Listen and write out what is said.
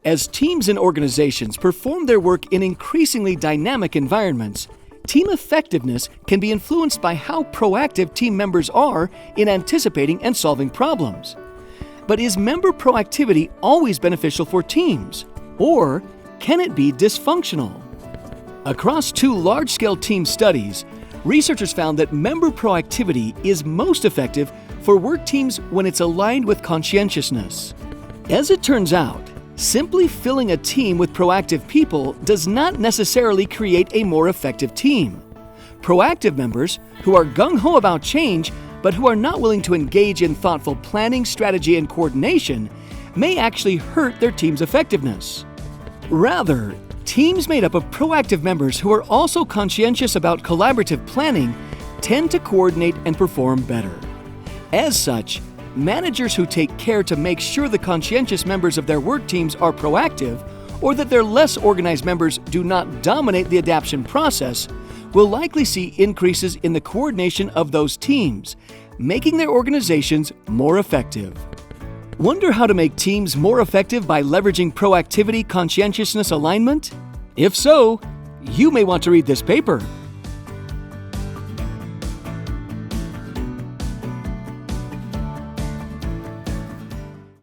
As teams and organizations perform their work in increasingly dynamic environments, team effectiveness can be influenced by how proactive team members are in anticipating and solving problems. But is member proactivity always beneficial for teams? Or can it be dysfunctional? Across 2 large-scale team studies, researchers found that member proactivity is most effective for work teams when it's aligned with conscientiousness. As it turns out, simply filling a team with proactive people does not necessarily create a more effective team. Proactive members, who are gung-ho about change but who are not willing to engage in thoughtful planning, strategy, and coordination, may actually hurt their team's effectiveness. Rather, teams made up of proactive members who are also conscientious about collaborative planning tend to coordinate and perform better. As such, managers who take care to make sure the conscientious members of their work teams are proactive, or that their less organized members do not dominate the adaptation process, will likely see increases in the coordination of those teams, making their organizations more effective. Wonder how to make teams more effective by leveraging proactivity-conscientiousness alignment? If so, you may want to read this paper.